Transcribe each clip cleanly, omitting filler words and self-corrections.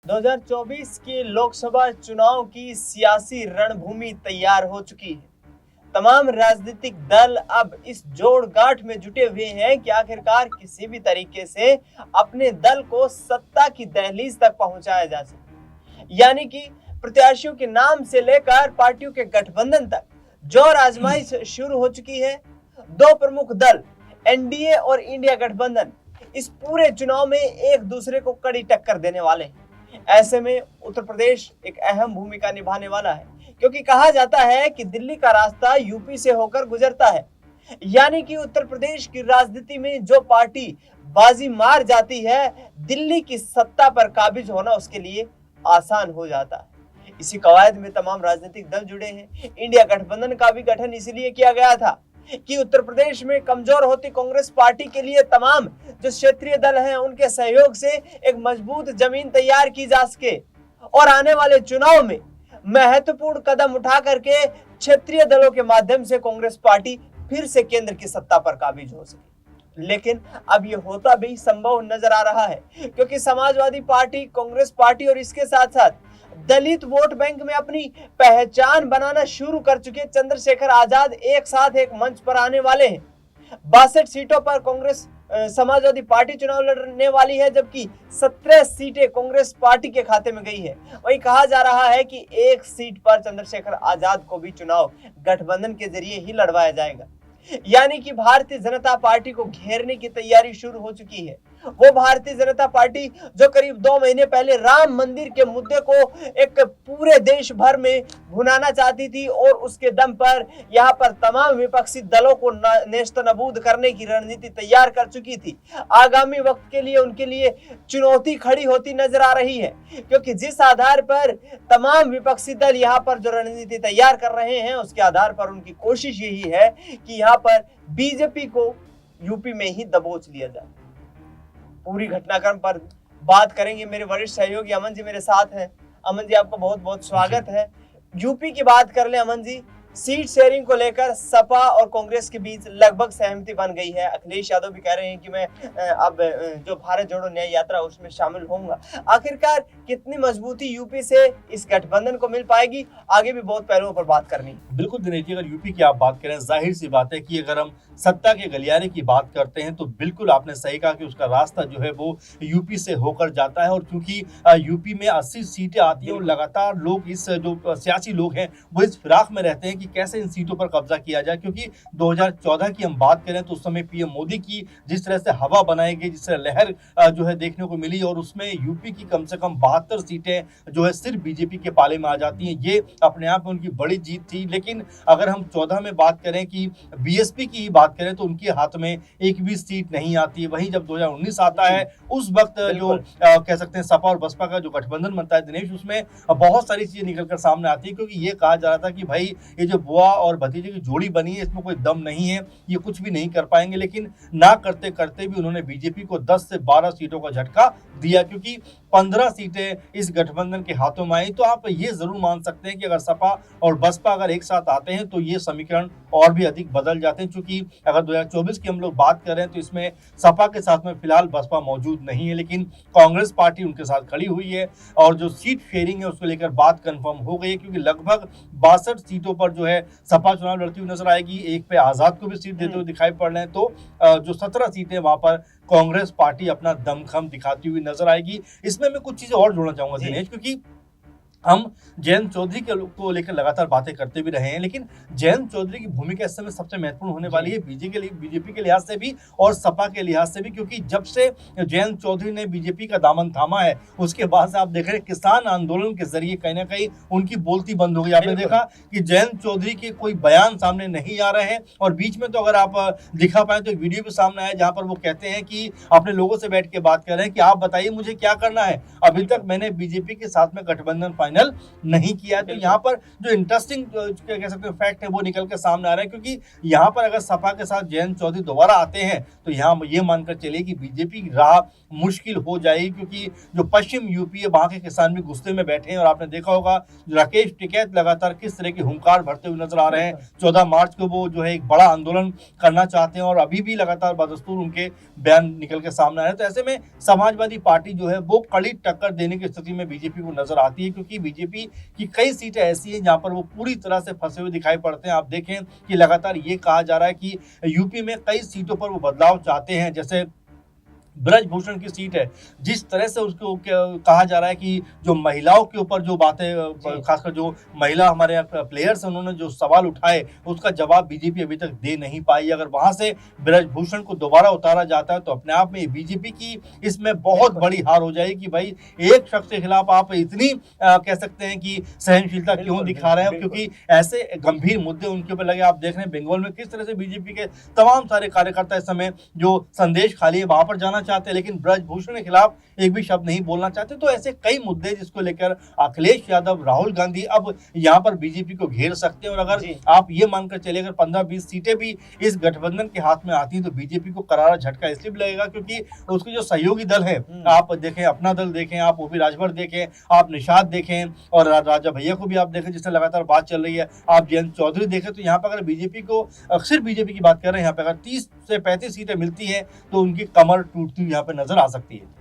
2024 के लोकसभा चुनाव की सियासी रणभूमि तैयार हो चुकी है। तमाम राजनीतिक दल अब इस जोड़ गांठ में जुटे हुए हैं कि आखिरकार किसी भी तरीके से अपने दल को सत्ता की दहलीज तक पहुंचाया जा सके। यानी कि प्रत्याशियों के नाम से लेकर पार्टियों के गठबंधन तक जोर आजमाइश शुरू हो चुकी है। दो प्रमुख दल एनडीए और इंडिया गठबंधन इस पूरे चुनाव में एक दूसरे को कड़ी टक्कर देने वाले हैं। ऐसे में उत्तर प्रदेश एक अहम भूमिका निभाने वाला है, क्योंकि कहा जाता है कि दिल्ली का रास्ता यूपी से होकर गुजरता है। यानी कि उत्तर प्रदेश की राजनीति में जो पार्टी बाजी मार जाती है, दिल्ली की सत्ता पर काबिज होना उसके लिए आसान हो जाता है। इसी कवायद में तमाम राजनीतिक दल जुड़े हैं। इंडिया गठबंधन का भी गठन इसलिए किया गया था कि उत्तर प्रदेश में कमजोर होती कांग्रेस पार्टी के लिए तमाम जो क्षेत्रीय दल हैं उनके सहयोग से एक मजबूत जमीन तैयार की जा सके और आने वाले चुनाव में महत्वपूर्ण कदम उठा करके क्षेत्रीय दलों के माध्यम से कांग्रेस पार्टी फिर से केंद्र की सत्ता पर काबिज हो सके। लेकिन अब ये होता भी संभव नजर आ रहा है, क्योंकि समाजवादी पार्टी, कांग्रेस पार्टी और इसके साथ साथ दलित वोट बैंक में अपनी पहचान बनाना शुरू कर चुके चंद्रशेखर आजाद एक साथ एक मंच पर आने वाले हैं। 62 सीटों पर कांग्रेस समाजवादी पार्टी चुनाव लड़ने वाली है, जबकि 17 सीटें कांग्रेस पार्टी के खाते में गई है। वही कहा जा रहा है कि एक सीट पर चंद्रशेखर आजाद को भी चुनाव गठबंधन के जरिए ही लड़वाया जाएगा। यानी कि भारतीय जनता पार्टी को घेरने की तैयारी शुरू हो चुकी है। वो भारतीय जनता पार्टी जो करीब 2 महीने पहले राम मंदिर के मुद्दे को एक पूरे देश भर में भुनाना चाहती थी और उसके दम पर यहाँ पर तमाम विपक्षी दलों को नेस्तनाबूद करने की रणनीति तैयार कर चुकी थी। आगामी वक्त के लिए उनके लिए चुनौती खड़ी होती नजर आ रही है, क्योंकि जिस आधार पर तमाम विपक्षी दल यहाँ पर जो रणनीति तैयार कर रहे हैं उसके आधार पर उनकी कोशिश यही है कि यहाँ पर बीजेपी को यूपी में ही दबोच लिया जाए। पूरी घटनाक्रम पर बात करेंगे। मेरे वरिष्ठ सहयोगी अमन जी मेरे साथ हैं। अमन जी, आपका बहुत बहुत स्वागत है। यूपी की बात कर ले अमन जी, सीट शेयरिंग को लेकर सपा और कांग्रेस के बीच लगभग सहमति बन गई है। अखिलेश यादव भी कह रहे हैं कि मैं अब जो भारत जोड़ो न्याय यात्रा उसमें शामिल होऊंगा। आखिरकार कितनी मजबूती यूपी से इस गठबंधन को मिल पाएगी, आगे भी बहुत पहलुओं पर बात करनी। बिल्कुल दिनेश जी, अगर यूपी की आप बात करें, जाहिर सी बात है कि अगर हम सत्ता के गलियारे की बात करते हैं तो बिल्कुल आपने सही कहा कि उसका रास्ता जो है वो यूपी से होकर जाता है। और क्योंकि यूपी में 80 सीटें आती हैं और लगातार लोग इस जो सियासी लोग हैं वो इस फिराक में रहते हैं कि कैसे इन सीटों पर कब्जा किया जाए। क्योंकि 2014 की हम बात करें तो उस समय पीएम मोदी की जिस तरह से हवा बनाई गई, जिस तरह लहर जो है देखने को मिली, और उसमें यूपी की कम से कम 72 सीटें जो है सिर्फ बीजेपी के पाले में आ जाती हैं, ये अपने आप में उनकी बड़ी जीत थी। लेकिन अगर हम 14 में बात करें कि बीएसपी की बात करें तो उनके हाथ में एक भी सीट नहीं आती है। वहीं जब 2019 आता है उस वक्त जो कह सकते हैं सपा और बसपा का जो गठबंधन बनता है दिनेश, उसमें बहुत सारी चीजें निकलकर सामने आती है। क्योंकि ये कहा जा रहा था कि भाई ये जो बुआ और भतीजे की जोड़ी बनी है इसमें कोई दम नहीं है, ये कुछ भी नहीं कर पाएंगे। लेकिन ना करते करते भी उन्होंने बीजेपी को 10 से 12 सीटों का झटका दिया, क्योंकि 15 सीटें इस गठबंधन के हाथों में आई। तो आप ये जरूर मान सकते हैं कि अगर सपा और बसपा अगर एक साथ आते हैं तो ये समीकरण और भी अधिक बदल जाते हैं। क्योंकि अगर 2024 की हम लोग बात करें तो इसमें सपा के साथ में फिलहाल बसपा मौजूद नहीं है, लेकिन कांग्रेस पार्टी उनके साथ खड़ी हुई है और जो सीट शेयरिंग है उसको लेकर बात कंफर्म हो गई है। क्योंकि लगभग 62 सीटों पर जो है सपा चुनाव लड़ती हुई नजर आएगी, एक पे आजाद को भी सीट देते हुए दिखाई पड़ रहे हैं। तो जो 17 सीटें वहां पर कांग्रेस पार्टी अपना दमखम दिखाती हुई नजर आएगी। इसमें मैं कुछ चीजें और जोड़ना चाहूंगा दिनेश, क्योंकि हम जयंत चौधरी को लेकर लगातार बातें करते भी रहे हैं, लेकिन जयंत चौधरी की भूमिका इस समय सबसे महत्वपूर्ण होने वाली है बीजेपी के लिहाज से भी और सपा के लिहाज से भी। क्योंकि जब से जयंत चौधरी ने बीजेपी का दामन थामा है उसके बाद से आप देख रहे हैं किसान आंदोलन के जरिए कहीं ना कहीं उनकी बोलती बंद हो गई। आपने देखा कि जयंत चौधरी के कोई बयान सामने नहीं आ रहे हैं, और बीच में तो अगर आप दिखा पाए तो एक वीडियो भी सामने आया जहां पर वो कहते हैं कि अपने लोगों से बैठ के बात कर रहे हैं कि आप बताइए मुझे क्या करना है, अभी तक मैंने बीजेपी के साथ में गठबंधन फाइनल नहीं किया है। तो यहाँ पर जो इंटरेस्टिंग कह सकते हैं फैक्ट है वो निकल के सामने आ रहा है, क्योंकि यहाँ पर अगर सपा के साथ जयंत चौधरी दोबारा आते हैं तो यहाँ ये मानकर चलिए कि बीजेपी की राह मुश्किल हो जाएगी, क्योंकि जो पश्चिम यूपी है वहां के किसान भी गुस्से में बैठे हैं। और आपने देखा होगा राकेश टिकैत लगातार किस तरह की हुंकार भरते हुए नजर आ रहे हैं। 14 मार्च को वो जो है एक बड़ा आंदोलन करना चाहते हैं और अभी भी लगातार बदस्तूर उनके बयान निकल के सामने आ रहे हैं। तो ऐसे में समाजवादी पार्टी जो है वो कड़ी टक्कर देने की स्थिति में बीजेपी को नजर आती है, क्योंकि बीजेपी की कई सीटें ऐसी हैं जहां पर वो पूरी तरह से फंसे हुए दिखाई पड़ते हैं। आप देखें कि लगातार ये कहा जा रहा है कि यूपी में कई सीटों पर वो बदलाव चाहते हैं, जैसे ब्रजभूषण की सीट है, जिस तरह से उसको कहा जा रहा है कि जो महिलाओं के ऊपर जो बातें, खासकर जो महिला हमारे प्लेयर्स हैं उन्होंने जो सवाल उठाए उसका जवाब बीजेपी अभी तक दे नहीं पाई। अगर वहां से ब्रजभूषण को दोबारा उतारा जाता है तो अपने आप में बीजेपी की इसमें बहुत बड़ी हार हो जाएगी कि भाई एक शख्स के खिलाफ आप इतनी कह सकते हैं कि सहनशीलता क्यों दिखा रहे हैं, क्योंकि ऐसे गंभीर मुद्दे उनके ऊपर लगे। आप देख रहे हैं बंगाल में किस तरह से बीजेपी के तमाम सारे कार्यकर्ता इस समय जो संदेश खाली है वहां पर जाना चाहते हैं, लेकिन ब्रजभूषण के खिलाफ एक भी शब्द नहीं बोलना चाहते। तो ऐसे कई मुद्दे जिसको लेकर अखिलेश यादव, राहुल गांधी अब यहाँ पर बीजेपी को घेर सकते हैं। और अगर आप ये मानकर चले अगर 15-20 सीटें भी इस गठबंधन के हाथ में आती हैं तो बीजेपी को करारा झटका इसलिए लगेगा क्योंकि उसके जो सहयोगी दल है, आप देखें अपना दल देखें, आप ओपी राजभर देखें, आप निषाद देखें और राजा भैया को भी आप देखें जिससे लगातार बात चल रही है, आप जयंत चौधरी देखें, तो यहाँ पर अगर बीजेपी को सिर्फ बीजेपी की बात कर रहे हैं, यहाँ पे अगर 30 से 35 सीटें मिलती हैं तो उनकी कमर टूटती हुई यहाँ पे नजर आ सकती है।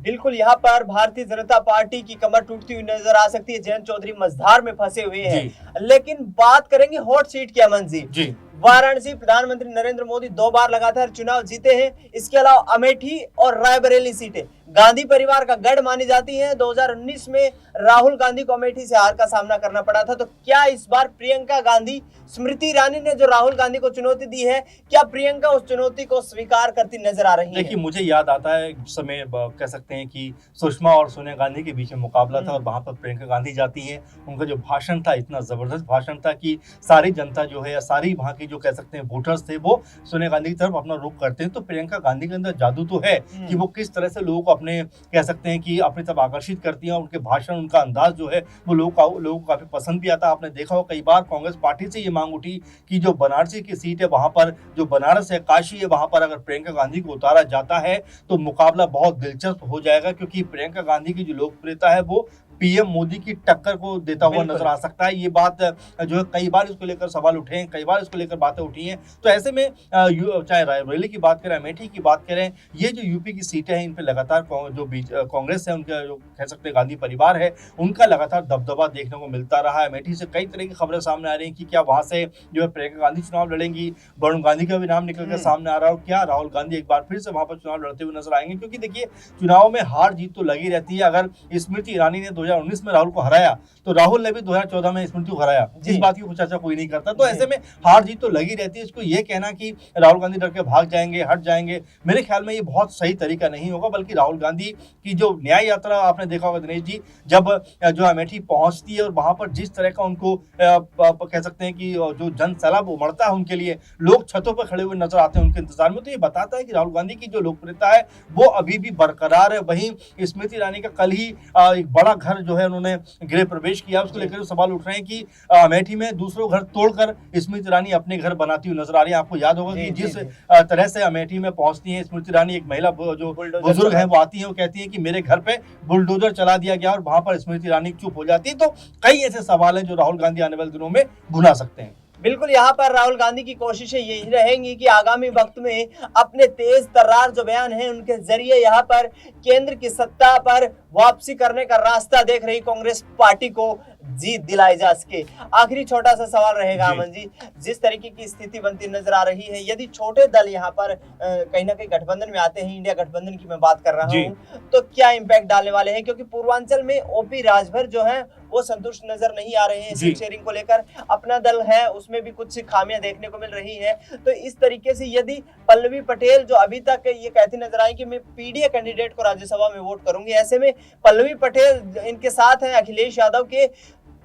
बिल्कुल यहाँ पर भारतीय जनता पार्टी की कमर टूटती हुई नजर आ सकती है। जयंत चौधरी मझधार में फंसे हुए हैं। लेकिन बात करेंगे हॉट सीट की अमन जी। वाराणसी प्रधानमंत्री नरेंद्र मोदी 2 बार लगातार चुनाव जीते हैं। इसके अलावा अमेठी और रायबरेली सीटें गांधी परिवार का गढ़ मानी जाती हैं। 2019 में राहुल गांधी को अमेठी से हार का सामना करना पड़ा था। तो क्या इस बार प्रियंका गांधी, स्मृति ईरानी ने जो राहुल गांधी को चुनौती दी है, क्या प्रियंका उस चुनौती को स्वीकार करती नजर आ रही है? देखिए मुझे याद आता है समय कह सकते हैं कि सुषमा और सोनिया गांधी के बीच में मुकाबला था और वहां पर प्रियंका गांधी जाती है। उनका जो भाषण था इतना जबरदस्त भाषण था कि सारी जनता जो है या सारी वहां की जो कह सकते हैं वोटर्स थे वो सोनिया गांधी की तरफ अपना रुख करते हैं। तो प्रियंका गांधी के अंदर जादू तो है कि वो किस तरह से लोगों को अपने कह सकते हैं कि अपनी तरफ आकर्षित करती हैं। उनके भाषण, उनका अंदाज जो है वो लोगों को काफी पसंद भी आता है। आपने देखा हो कई बार कांग्रेस पार्टी से ये मांग उठी कि जो बनारसी की सीट है वहां पर, जो बनारस है, काशी है, वहां पर अगर प्रियंका गांधी को उतारा जाता है तो मुकाबला बहुत दिलचस्प हो जाएगा, क्योंकि प्रियंका गांधी की जो लोकप्रियता है वो पीएम मोदी की टक्कर को देता हुआ नजर आ सकता है। ये बात जो है कई बार इसको लेकर सवाल उठे हैं, कई बार इसको लेकर बातें उठी हैं। तो ऐसे में चाहे रायबरेली की बात करें, अमेठी की बात करें, ये जो यूपी की सीटें हैं इन पे लगातार जो कांग्रेस है, उनका जो कह सकते हैं गांधी परिवार है, उनका लगातार दबदबा देखने को मिलता रहा है। अमेठी से कई तरह की खबरें सामने आ रही हैं कि क्या वहां से जो है प्रियंका गांधी चुनाव लड़ेंगी, वरुण गांधी का भी नाम निकल कर सामने आ रहा है, और क्या राहुल गांधी एक बार फिर से वहां पर चुनाव लड़ते हुए नजर आएंगे। क्योंकि देखिए चुनाव में हार जीत तो लगी रहती है। अगर स्मृति ईरानी ने 2019 में राहुल को हराया तो राहुल ने भी 2014 में स्मृति को हराया, इस बात की चर्चा कोई नहीं करता। तो ऐसे में हार जीत तो लगी रहती है। इसको ये कहना कि राहुल गांधी डर के भाग जाएंगे, हट जाएंगे, मेरे ख्याल में ये बहुत सही तरीका नहीं होगा। बल्कि राहुल गांधी की जो न्याय यात्रा आपने देखा होगा दिनेश जी, जब जो अमेठी पहुंचती है और वहां पर जिस तरह का उनको कह सकते हैं कि जो जन सैलाब उमड़ता है उनके लिए, लोग छतों पर खड़े हुए नजर आते हैं उनके इंतजार में, तो ये बताता है कि राहुल गांधी की जो लोकप्रियता है वो अभी भी बरकरार है। वहीं स्मृति ईरानी का कल ही एक बड़ा घर जो है उन्होंने गृह प्रवेश किया, उसको लेकर सवाल उठ रहे हैं कि अमेठी में दूसरों घर तोड़कर स्मृति ईरानी अपने घर बनाती हुई नजर आ रही है। आपको याद होगा कि जिस तरह से अमेठी में पहुंचती है स्मृति ईरानी, एक महिला जो बुजुर्ग है वो आती है, वो कहती है कि मेरे घर पे बुलडोजर चला दिया गया, और वहां पर स्मृति ईरानी चुप हो जाती है। तो कई ऐसे सवाल हैं जो राहुल गांधी आने वाले दिनों में भुना सकते हैं। बिल्कुल यहाँ पर राहुल गांधी की कोशिशें यही रहेंगी कि आगामी वक्त में अपने तेज तर्रार जो बयान है उनके जरिए यहाँ पर केंद्र की सत्ता पर वापसी करने का रास्ता देख रही कांग्रेस पार्टी को जीत दिलाई जा सके। आखिरी छोटा सा सवाल रहेगा अमन जी, जिस तरीके की स्थिति बनती नजर आ रही है, यदि छोटे दल यहाँ पर कहीं ना कहीं गठबंधन में आते हैं, इंडिया गठबंधन की मैं बात कर रहा हूँ, तो क्या इम्पैक्ट डालने वाले हैं? क्योंकि पूर्वांचल में ओपी राजभर जो है वो संतुष्ट नजर नहीं आ रहे हैं सीट शेयरिंग को लेकर। अपना दल है उसमें भी कुछ खामियां देखने को मिल रही है। तो इस तरीके से यदि पल्लवी पटेल जो अभी तक ये कहती नजर आई कि मैं पीडीए कैंडिडेट को राज्यसभा में वोट करूंगी, ऐसे में पल्लवी पटेल इनके साथ हैं अखिलेश यादव के,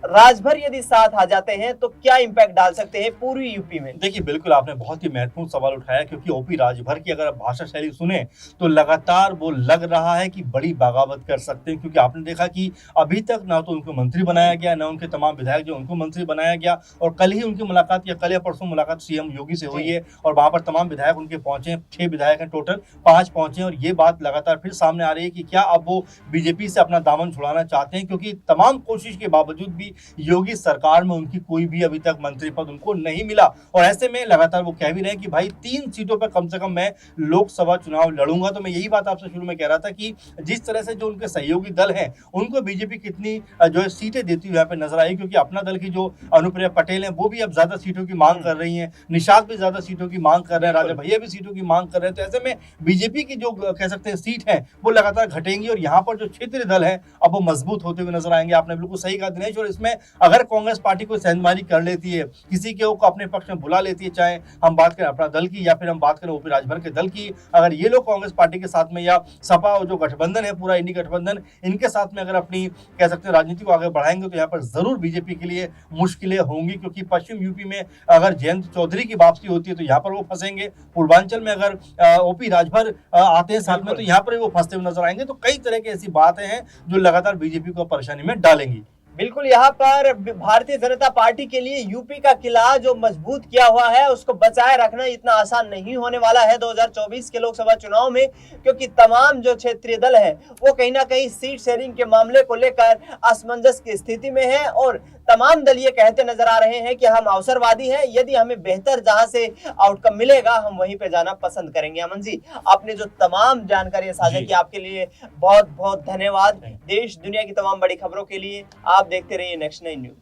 राजभर यदि साथ आ जाते हैं तो क्या इंपैक्ट डाल सकते हैं पूरी यूपी में? देखिए, बिल्कुल आपने बहुत ही महत्वपूर्ण सवाल उठाया, क्योंकि ओपी राजभर की अगर आप भाषा शैली सुने तो लगातार वो लग रहा है कि बड़ी बगावत कर सकते हैं, क्योंकि आपने देखा कि अभी तक ना तो उनको मंत्री बनाया गया, ना उनके तमाम विधायक जो उनको मंत्री बनाया गया, और कल ही उनकी मुलाकात या कल या परसों मुलाकात सीएम योगी से हुई है और वहां पर तमाम विधायक उनके पहुंचे, 6 विधायक हैं टोटल, 5 पहुंचे, और ये बात लगातार फिर सामने आ रही है कि क्या अब वो बीजेपी से अपना दामन छुड़ाना चाहते हैं, क्योंकि तमाम कोशिश के बावजूद भी योगी सरकार में उनकी कोई भी अभी तक मंत्री पद उनको नहीं मिला। और ऐसे में लगातार वो कह भी रहे हैं कि भाई 3 सीटों पर कम से कम मैं लोकसभा चुनाव लड़ूंगा। तो मैं यही बात आपसे शुरू में कह रहा था कि जिस तरह से जो उनके सहयोगी दल हैं उनको बीजेपी कितनी जो है सीटें देती हुई यहाँ पे नजर आई, क्योंकि अपना दल की जो अनुप्रिया पटेल है वो भी अब ज्यादा सीटों की मांग कर रही है, निशाद भी ज्यादा सीटों की मांग कर रहे हैं, राजा भैया भी सीटों की मांग कर रहे हैं। तो ऐसे में बीजेपी की जो कह सकते हैं सीट है वो लगातार घटेंगी और यहाँ पर जो क्षेत्रीय दल है अब वो मजबूत होते हुए नजर आएंगे। आपने बिल्कुल सही कहा दिनेश। और इसमें अगर कांग्रेस पार्टी को सेंधमारी कर लेती है, किसी के को अपने पक्ष में बुला लेती है, चाहे हम बात करें अपना दल की या फिर हम बात करें ओपी राजभर के दल की, अगर ये लोग कांग्रेस पार्टी के साथ में या सपा और जो गठबंधन है पूरा इंडी गठबंधन, इनके साथ में अगर अपनी कह सकते हैं राजनीति को आगे बढ़ाएंगे तो यहाँ पर जरूर बीजेपी के लिए मुश्किलें होंगी, क्योंकि पश्चिम यूपी में अगर जयंत चौधरी की वापसी होती है तो यहाँ पर वो फंसेंगे, पूर्वांचल में अगर ओपी राजभर आते हैं साथ में तो यहाँ पर वो फंसते हुए नजर आएंगे। तो कई तरह की ऐसी बातें हैं जो लगातार बीजेपी को परेशानी में डालेंगी। बिल्कुल, यहाँ पर भारतीय जनता पार्टी के लिए यूपी का किला जो मजबूत किया हुआ है उसको बचाए रखना इतना आसान नहीं होने वाला है 2024 के लोकसभा चुनाव में, क्योंकि तमाम जो क्षेत्रीय दल है वो कहीं ना कहीं सीट शेयरिंग के मामले को लेकर असमंजस की स्थिति में है और तमाम दल ये कहते नजर आ रहे हैं कि हम अवसरवादी हैं, यदि हमें बेहतर जहां से आउटकम मिलेगा हम वहीं पे जाना पसंद करेंगे। अमन जी, आपने जो तमाम जानकारी साझा की आपके लिए बहुत बहुत धन्यवाद। देश दुनिया की तमाम बड़ी खबरों के लिए आप देखते रहिए नेक्स्ट 9 न्यूज।